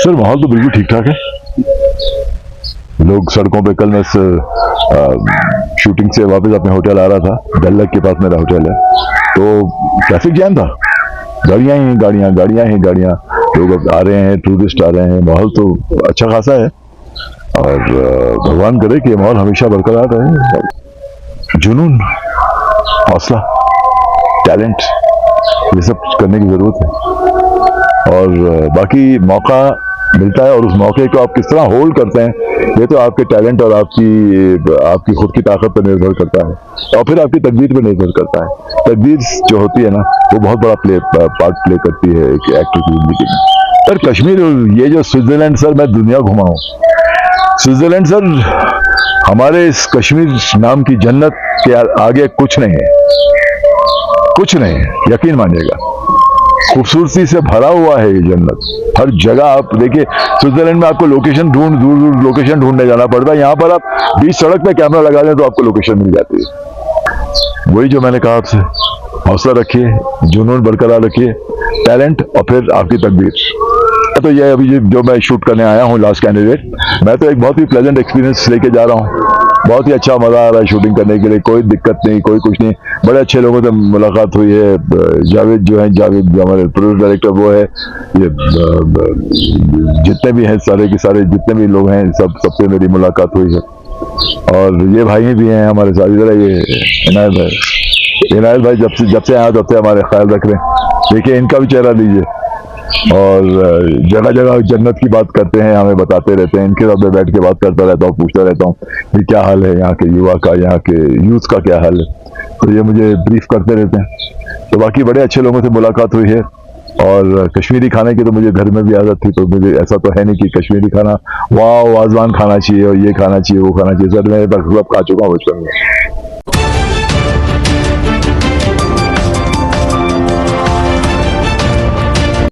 Sir माहौल तो बिल्कुल ठीक ठाक है। लोग सड़कों पे, कल मैं शूटिंग से वापस अपने होटल आ रहा था, डल लेक के पास मेरा होटल है, तो ट्रैफिक जैम था, गाड़ियां ही गाड़ियां, गाड़ियां ही गाड़ियां, लोग आ रहे हैं, टूरिस्ट आ रहे हैं, माहौल तो अच्छा खासा है। और भगवान करे कि माहौल हमेशा बरकरार रहे। जुनून, हौसला, टैलेंट, ये सब करने की जरूरत है। और बाकी मौका मिलता है और उस मौके को आप किस तरह होल्ड करते हैं, ये तो आपके टैलेंट और आपकी खुद की ताकत पर निर्भर करता है और फिर आपकी तकदीर पर निर्भर करता है। तकदीर जो होती है ना, वो बहुत बड़ा पार्ट प्ले करती है एक एक्टर की जिंदगी में। सर कश्मीर, ये जो स्विट्जरलैंड, सर मैं दुनिया घुमा हूँ। स्विट्जरलैंड सर हमारे इस कश्मीर नाम की जन्नत के आगे कुछ नहीं है, कुछ नहीं है, यकीन मानिएगा। खूबसूरती से भरा हुआ है ये जन्नत, हर जगह आप देखिए। स्विट्जरलैंड में आपको लोकेशन दूर दूर लोकेशन ढूंढने जाना पड़ता है, यहाँ पर आप बीच सड़क पे कैमरा लगा दें तो आपको लोकेशन मिल जाती है। वही जो मैंने कहा आपसे, हौसला रखिए, जुनून बरकरार रखिए, टैलेंट और फिर आपकी तकदीर। तो ये अभी जो मैं शूट करने आया हूँ लास्ट कैंडिडेट, मैं तो एक बहुत ही प्लेजेंट एक्सपीरियंस लेके जा रहा हूँ। बहुत ही अच्छा मजा आ रहा है शूटिंग करने के लिए, कोई दिक्कत नहीं, कोई कुछ नहीं। बड़े अच्छे लोगों से मुलाकात हुई है। जावेद जो है, जावेद जो हमारे प्रोड्यूसर डायरेक्टर वो है, ये जितने भी हैं सारे के सारे जितने भी लोग हैं, सबसे मेरी मुलाकात हुई है। और ये भाई भी हैं हमारे साथ, इधर ये इनायत भाई, इनायत भाई जब से आया तब से हमारे ख्याल रख रहे हैं। देखिए इनका भी चेहरा लीजिए। और जगह जगह जन्नत की बात करते हैं, हमें बताते रहते हैं। इनके साथ में बैठ के बात करता रहता हूँ, पूछता रहता हूँ कि क्या हाल है यहाँ के युवा का, यहाँ के यूथ का क्या हाल है, तो ये मुझे ब्रीफ करते रहते हैं। तो बाकी बड़े अच्छे लोगों से मुलाकात हुई है। और कश्मीरी खाने की तो मुझे घर में भी आदत थी, तो मुझे ऐसा तो है नहीं कि कश्मीरी खाना वाह वाजवान खाना चाहिए और ये खाना चाहिए वो खाना चाहिए। सर मैं सब खा चुका हूँ बचपन में।